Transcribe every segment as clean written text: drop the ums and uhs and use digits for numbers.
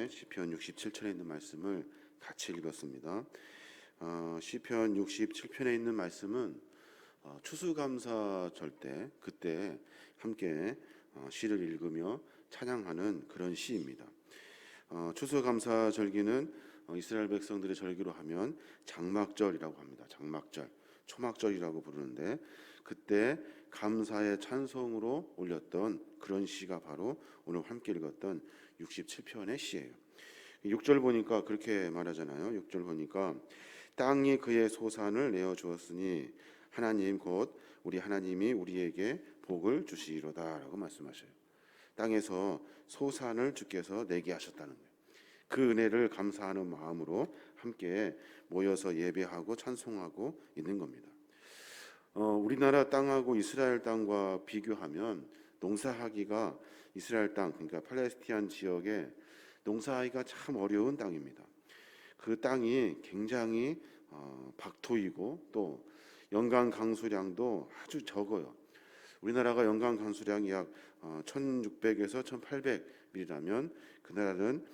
함께 시편 67편에 있는 말씀을 같이 읽었습니다. 시편 67편에 있는 말씀은 추수감사절 때 그때 함께 시를 읽으며 찬양하는 그런 시입니다. 추수감사절기는 이스라엘 백성들의 절기로 하면 장막절이라고 합니다. 장막절, 초막절이라고 부르는데 그때 감사의 찬송으로 올렸던 그런 시가 바로 오늘 함께 읽었던 67편의 시예요. 6절 보니까 그렇게 말하잖아요. 6절 보니까 땅이 그의 소산을 내어 주었으니 하나님 곧 우리 하나님이 우리에게 복을 주시리로다라고 말씀하셔요. 땅에서 소산을 주께서 내게 하셨다는 거예요. 그 은혜를 감사하는 마음으로 함께 모여서 예배하고 찬송하고 있는 겁니다. 우리나라 땅하고 이스라엘 땅과 비교하면 농사하기가 이스라엘 땅, 그러니까 팔레스타인 지역에 농사하기가 참 어려운 땅입니다. 그 땅이 굉장히 박토이고 또 연간 강수량도 아주 적어요. 우리나라가 연간 강수량이 약 1600에서 1800mm라면 그 나라는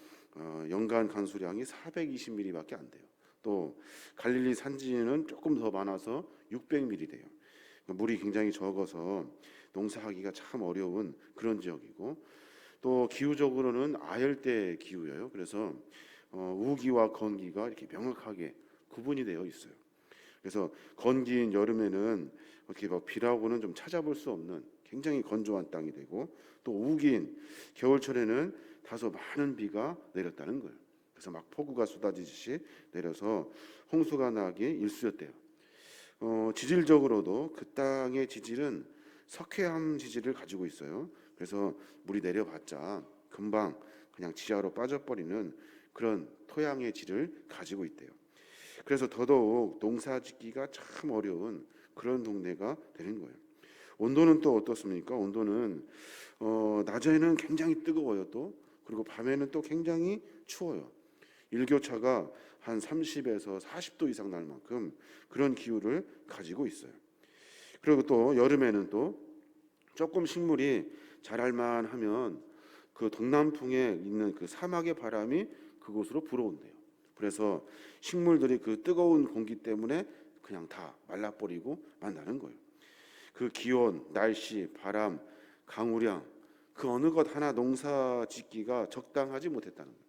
연간 강수량이 420mm밖에 안 돼요. 또 갈릴리 산지는 조금 더 많아서 600mm 돼요. 물이 굉장히 적어서 농사하기가 참 어려운 그런 지역이고 또 기후적으로는 아열대 기후예요. 그래서 우기와 건기가 이렇게 명확하게 구분이 되어 있어요. 그래서 건기인 여름에는 이렇게 비라고는 좀 찾아볼 수 없는 굉장히 건조한 땅이 되고 또 우기인 겨울철에는 다소 많은 비가 내렸다는 거예요. 그래서 막 폭우가 쏟아지듯이 내려서 홍수가 나기 일쑤였대요. 지질적으로도 그 땅의 지질은 석회암 지질을 가지고 있어요. 그래서 물이 내려봤자 금방 그냥 지하로 빠져버리는 그런 토양의 질을 가지고 있대요. 그래서 더더욱 농사짓기가 참 어려운 그런 동네가 되는 거예요. 온도는 또 어떻습니까? 온도는 낮에는 굉장히 뜨거워요. 또 그리고 밤에는 또 굉장히 추워요. 일교차가 한 30에서 40도 이상 날 만큼 그런 기후를 가지고 있어요. 그리고 또 여름에는 또 조금 식물이 자랄 만하면 그 동남풍에 있는 그 사막의 바람이 그곳으로 불어온대요. 그래서 식물들이 그 뜨거운 공기 때문에 그냥 다 말라버리고 만다는 거예요. 그 기온, 날씨, 바람, 강우량 그 어느 것 하나 농사 짓기가 적당하지 못했다는 거예요.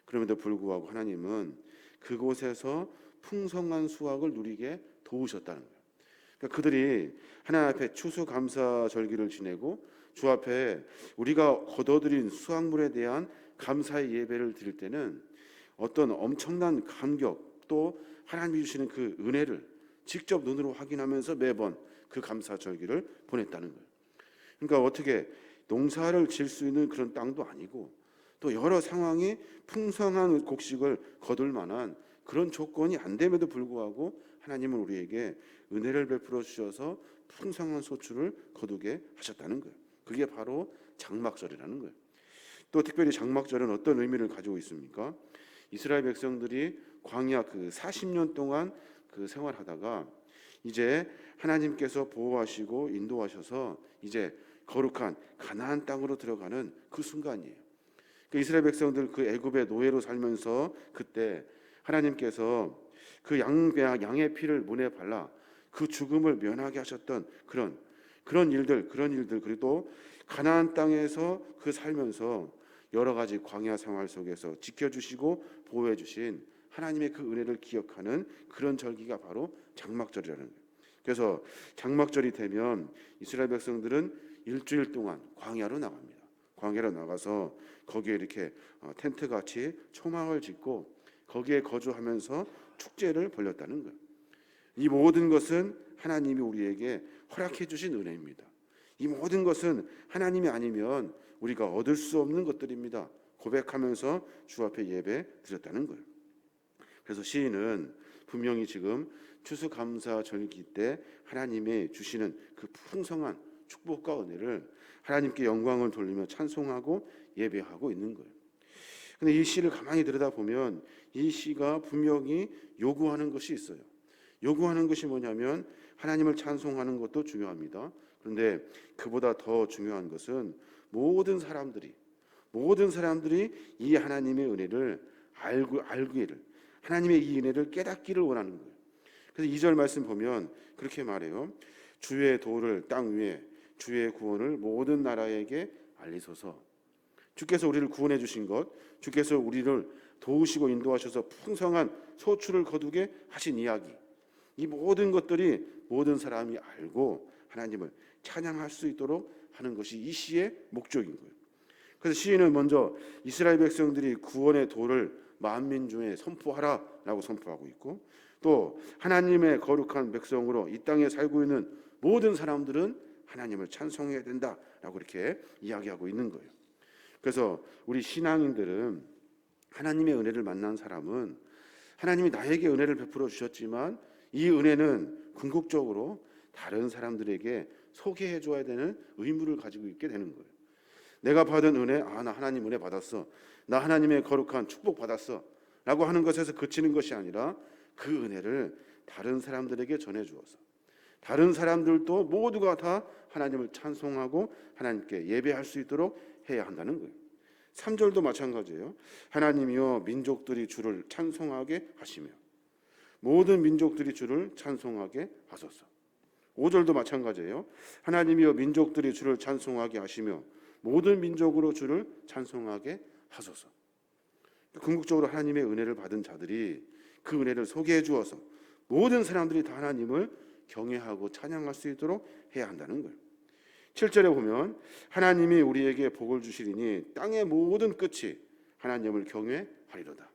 그럼에도 불구하고 하나님은 그곳에서 풍성한 수확을 누리게 도우셨다는 거예요. 그러니까 그들이 하나님 앞에 추수감사절기를 지내고 주 앞에 우리가 거둬들인 수확물에 대한 감사의 예배를 드릴 때는 어떤 엄청난 감격 또 하나님이 주시는 그 은혜를 직접 눈으로 확인하면서 매번 그 감사절기를 보냈다는 거예요. 그러니까 어떻게 농사를 지을 수 있는 그런 땅도 아니고 또 여러 상황이 풍성한 곡식을 거둘 만한 그런 조건이 안 됨에도 불구하고 하나님은 우리에게 은혜를 베풀어 주셔서 풍성한 소출을 거두게 하셨다는 거예요. 그게 바로 장막절이라는 거예요. 또 특별히 장막절은 어떤 의미를 가지고 있습니까? 이스라엘 백성들이 광야 그 40년 동안 그 생활하다가 이제 하나님께서 보호하시고 인도하셔서 이제 거룩한 가나안 땅으로 들어가는 그 순간이에요. 그 이스라엘 백성들 그 애굽의 노예로 살면서 그때 하나님께서 그 양의 피를 문에 발라 그 죽음을 면하게 하셨던 그런 일들 그리고 또 가나안 땅에서 그 살면서 여러 가지 광야 생활 속에서 지켜주시고 보호해 주신 하나님의 그 은혜를 기억하는 그런 절기가 바로 장막절이라는 거예요. 그래서 장막절이 되면 이스라엘 백성들은 일주일 동안 광야로 나갑니다. 광야로 나가서 거기에 이렇게 텐트 같이 초막을 짓고 거기에 거주하면서 축제를 벌였다는 거예요. 이 모든 것은 하나님이 우리에게 허락해 주신 은혜입니다. 이 모든 것은 하나님이 아니면 우리가 얻을 수 없는 것들입니다. 고백하면서 주 앞에 예배 드렸다는 거예요. 그래서 시인은 분명히 지금 추수감사절기 때 하나님이 주시는 그 풍성한 축복과 은혜를 하나님께 영광을 돌리며 찬송하고 예배하고 있는 거예요. 근데 이 시를 가만히 들여다보면 이 시가 분명히 요구하는 것이 있어요. 요구하는 것이 뭐냐면 하나님을 찬송하는 것도 중요합니다. 그런데 그보다 더 중요한 것은 모든 사람들이 모든 사람들이 이 하나님의 은혜를 알기를, 하나님의 이 은혜를 깨닫기를 원하는 거예요. 그래서 2절 말씀 보면 그렇게 말해요. 주의 도를 땅 위에, 주의 구원을 모든 나라에게 알리소서. 주께서 우리를 구원해 주신 것, 주께서 우리를 도우시고 인도하셔서 풍성한 소출을 거두게 하신 이야기, 이 모든 것들이 모든 사람이 알고 하나님을 찬양할 수 있도록 하는 것이 이 시의 목적인 거예요. 그래서 시인은 먼저 이스라엘 백성들이 구원의 도를 만민 중에 선포하라라고 선포하고 있고, 또 하나님의 거룩한 백성으로 이 땅에 살고 있는 모든 사람들은 하나님을 찬송해야 된다라고 이렇게 이야기하고 있는 거예요. 그래서 우리 신앙인들은 하나님의 은혜를 만난 사람은 하나님이 나에게 은혜를 베풀어 주셨지만 이 은혜는 궁극적으로 다른 사람들에게 소개해 줘야 되는 의무를 가지고 있게 되는 거예요. 내가 받은 은혜, 나 하나님 은혜 받았어, 나 하나님의 거룩한 축복 받았어 라고 하는 것에서 그치는 것이 아니라 그 은혜를 다른 사람들에게 전해 주어서 다른 사람들도 모두가 다 하나님을 찬송하고 하나님께 예배할 수 있도록 해야 한다는 거예요. 3절도 마찬가지예요. 하나님이여 민족들이 주를 찬송하게 하시며 모든 민족들이 주를 찬송하게 하소서. 5절도 마찬가지예요. 하나님이여 민족들이 주를 찬송하게 하시며 모든 민족으로 주를 찬송하게 하소서. 궁극적으로 하나님의 은혜를 받은 자들이 그 은혜를 소개해 주어서 모든 사람들이 다 하나님을 경외하고 찬양할 수 있도록 해야 한다는 거예요. 7절에 보면 하나님이 우리에게 복을 주시리니 땅의 모든 끝이 하나님을 경외하리로다.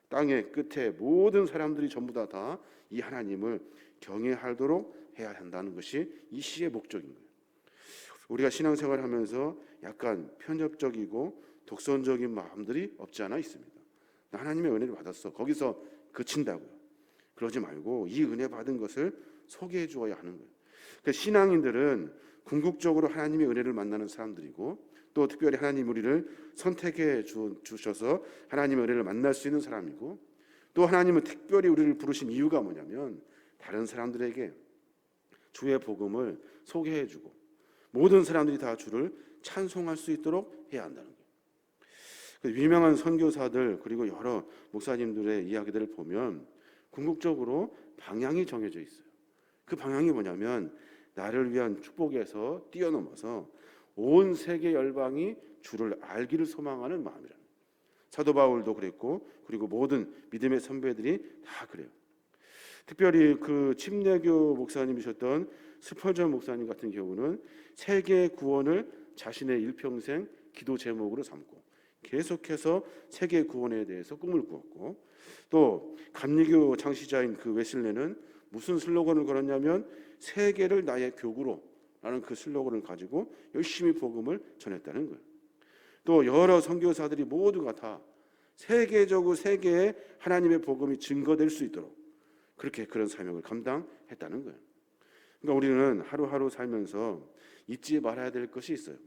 땅의 끝에 모든 사람들이 전부 다 이 하나님을 경외하도록 해야 한다는 것이 이 시의 목적인 거예요. 우리가 신앙생활을 하면서 약간 편협적이고 독선적인 마음들이 없지 않아 있습니다. 나 하나님의 은혜를 받았어, 거기서 그친다고요. 그러지 말고 이 은혜 받은 것을 소개해 주어야 하는 거예요. 그러니까 신앙인들은 궁극적으로 하나님의 은혜를 만나는 사람들이고, 또 특별히 하나님 우리를 선택해 주셔서 하나님의 은혜를 만날 수 있는 사람이고, 또 하나님은 특별히 우리를 부르신 이유가 뭐냐면 다른 사람들에게 주의 복음을 소개해 주고 모든 사람들이 다 주를 찬송할 수 있도록 해야 한다는 거예요. 유명한 선교사들 그리고 여러 목사님들의 이야기들을 보면 궁극적으로 방향이 정해져 있어요. 그 방향이 뭐냐면 나를 위한 축복에서 뛰어넘어서 온 세계 열방이 주를 알기를 소망하는 마음이라는 거예요. 사도 바울도 그랬고, 그리고 모든 믿음의 선배들이 다 그래요. 특별히 그 침례교 목사님이셨던 스펄전 목사님 같은 경우는 세계 구원을 자신의 일평생 기도 제목으로 삼고 계속해서 세계 구원에 대해서 꿈을 꾸었고, 또 감리교 창시자인 그 웨슬레는 무슨 슬로건을 걸었냐면 세계를 나의 교구로 라는 그 슬로건을 가지고 열심히 복음을 전했다는 거예요. 또 여러 선교사들이 모두가 다 세계적으로 세계에 하나님의 복음이 증거될 수 있도록 그렇게 그런 사명을 감당했다는 거예요. 그러니까 우리는 하루하루 살면서 잊지 말아야 될 것이 있어요.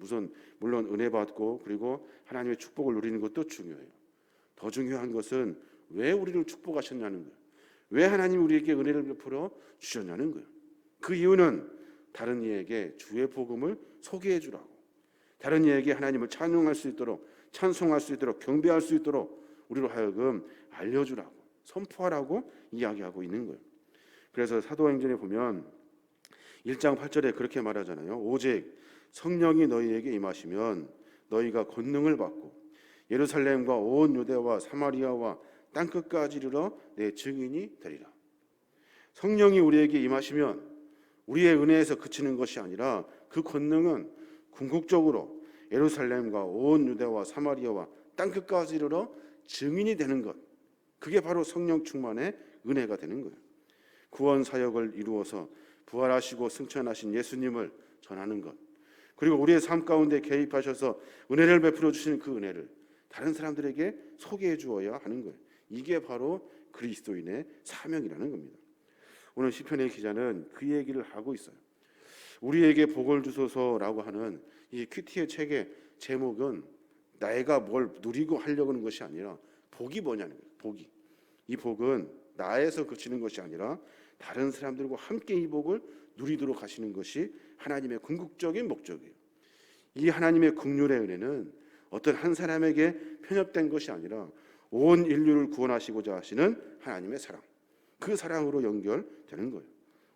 물론 은혜 받고 그리고 하나님의 축복을 누리는 것도 중요해요. 더 중요한 것은 왜 우리를 축복하셨냐는 거예요. 왜 하나님 우리에게 은혜를 베풀어 주셨냐는 거예요. 그 이유는 다른 이에게 주의 복음을 소개해 주라고, 다른 이에게 하나님을 찬양할 수 있도록, 찬송할 수 있도록, 경배할 수 있도록 우리로 하여금 알려주라고, 선포하라고 이야기하고 있는 거예요. 그래서 사도행전에 보면 1장 8절에 그렇게 말하잖아요. 오직 성령이 너희에게 임하시면 너희가 권능을 받고 예루살렘과 온 유대와 사마리아와 땅끝까지 이르러 내 증인이 되리라. 성령이 우리에게 임하시면 우리의 은혜에서 그치는 것이 아니라 그 권능은 궁극적으로 예루살렘과 온 유대와 사마리아와 땅끝까지 이르러 증인이 되는 것, 그게 바로 성령 충만의 은혜가 되는 거예요. 구원 사역을 이루어서 부활하시고 승천하신 예수님을 전하는 것, 그리고 우리의 삶 가운데 개입하셔서 은혜를 베풀어 주시는 그 은혜를 다른 사람들에게 소개해 주어야 하는 거예요. 이게 바로 그리스도인의 사명이라는 겁니다. 오늘 시편의 기자는 그 얘기를 하고 있어요. 우리에게 복을 주소서라고 하는 이 큐티의 책의 제목은 내가 뭘 누리고 하려고 하는 것이 아니라 복이 뭐냐는 거예요. 복이. 이 복은 나에서 그치는 것이 아니라 다른 사람들과 함께 이 복을 누리도록 하시는 것이 하나님의 궁극적인 목적이에요. 이 하나님의 긍휼의 은혜는 어떤 한 사람에게 편협된 것이 아니라 온 인류를 구원하시고자 하시는 하나님의 사랑, 그 사랑으로 연결되는 거예요.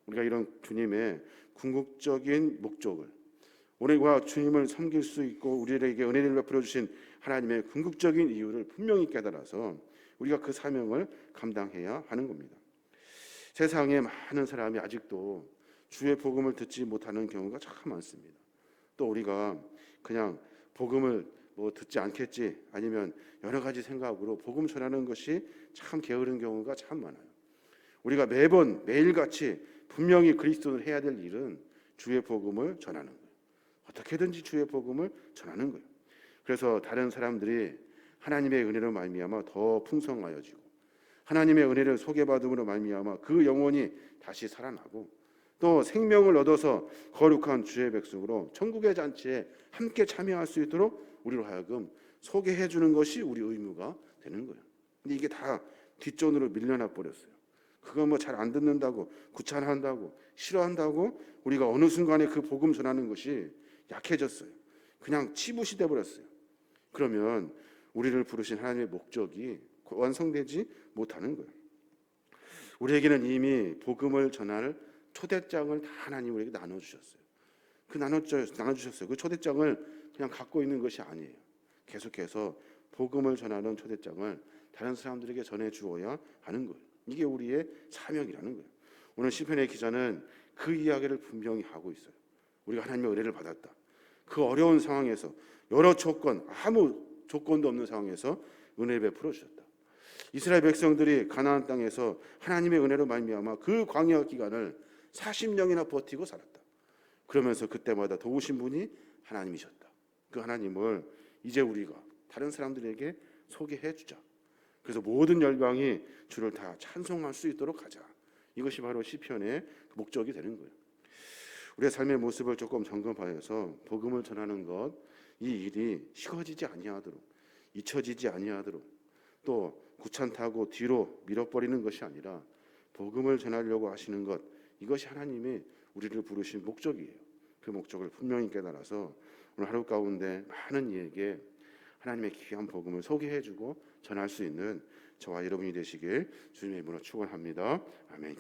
우리가 이런 주님의 궁극적인 목적을, 우리가 주님을 섬길 수 있고 우리에게 은혜를 베풀어 주신 하나님의 궁극적인 이유를 분명히 깨달아서 우리가 그 사명을 감당해야 하는 겁니다. 세상에 많은 사람이 아직도 주의 복음을 듣지 못하는 경우가 참 많습니다. 또 우리가 그냥 복음을 듣지 않겠지, 아니면 여러 가지 생각으로 복음 전하는 것이 참 게으른 경우가 참 많아요. 우리가 매일같이 분명히 그리스도를 해야 될 일은 주의 복음을 전하는 거예요. 어떻게든지 주의 복음을 전하는 거예요. 그래서 다른 사람들이 하나님의 은혜로 말미암아 더 풍성하여지고, 하나님의 은혜를 소개받음으로 말미암아 그 영혼이 다시 살아나고, 또 생명을 얻어서 거룩한 주의 백성으로 천국의 잔치에 함께 참여할 수 있도록 우리로 하여금 소개해 주는 것이 우리 의무가 되는 거예요. 근데 이게 다 뒷전으로 밀려나 버렸어요. 그거 잘 안 듣는다고, 귀찮아한다고, 싫어한다고 우리가 어느 순간에 그 복음 전하는 것이 약해졌어요. 그냥 치부시 돼 버렸어요. 그러면 우리를 부르신 하나님의 목적이 완성되지 못하는 거예요. 우리에게는 이미 복음을 전할 초대장을 다 하나님 우리에게 나눠주셨어요. 나눠주셨어요. 그 초대장을 그냥 갖고 있는 것이 아니에요. 계속해서 복음을 전하는 초대장을 다른 사람들에게 전해 주어야 하는 거예요. 이게 우리의 사명이라는 거예요. 오늘 시편의 기자는 그 이야기를 분명히 하고 있어요. 우리가 하나님의 은혜를 받았다. 그 어려운 상황에서, 여러 조건, 아무 조건도 없는 상황에서 은혜를 베풀어 주셨다. 이스라엘 백성들이 가나안 땅에서 하나님의 은혜로 말미암아 그 광야 기간을 40년이나 버티고 살았다. 그러면서 그때마다 도우신 분이 하나님이셨다. 그 하나님을 이제 우리가 다른 사람들에게 소개해 주자. 그래서 모든 열방이 주를 다 찬송할 수 있도록 하자. 이것이 바로 시편의 목적이 되는 거예요. 우리의 삶의 모습을 조금 점검하여서 복음을 전하는 것, 이 일이 식어지지 아니하도록, 잊혀지지 아니하도록, 또 귀찮다고 뒤로 밀어버리는 것이 아니라 복음을 전하려고 하시는 것, 이것이 하나님이 우리를 부르신 목적이에요. 그 목적을 분명히 깨달아서 오늘 하루 가운데 많은 이에게 하나님의 귀한 복음을 소개해주고 전할 수 있는 저와 여러분이 되시길 주님의 이름으로 축원합니다. 아멘.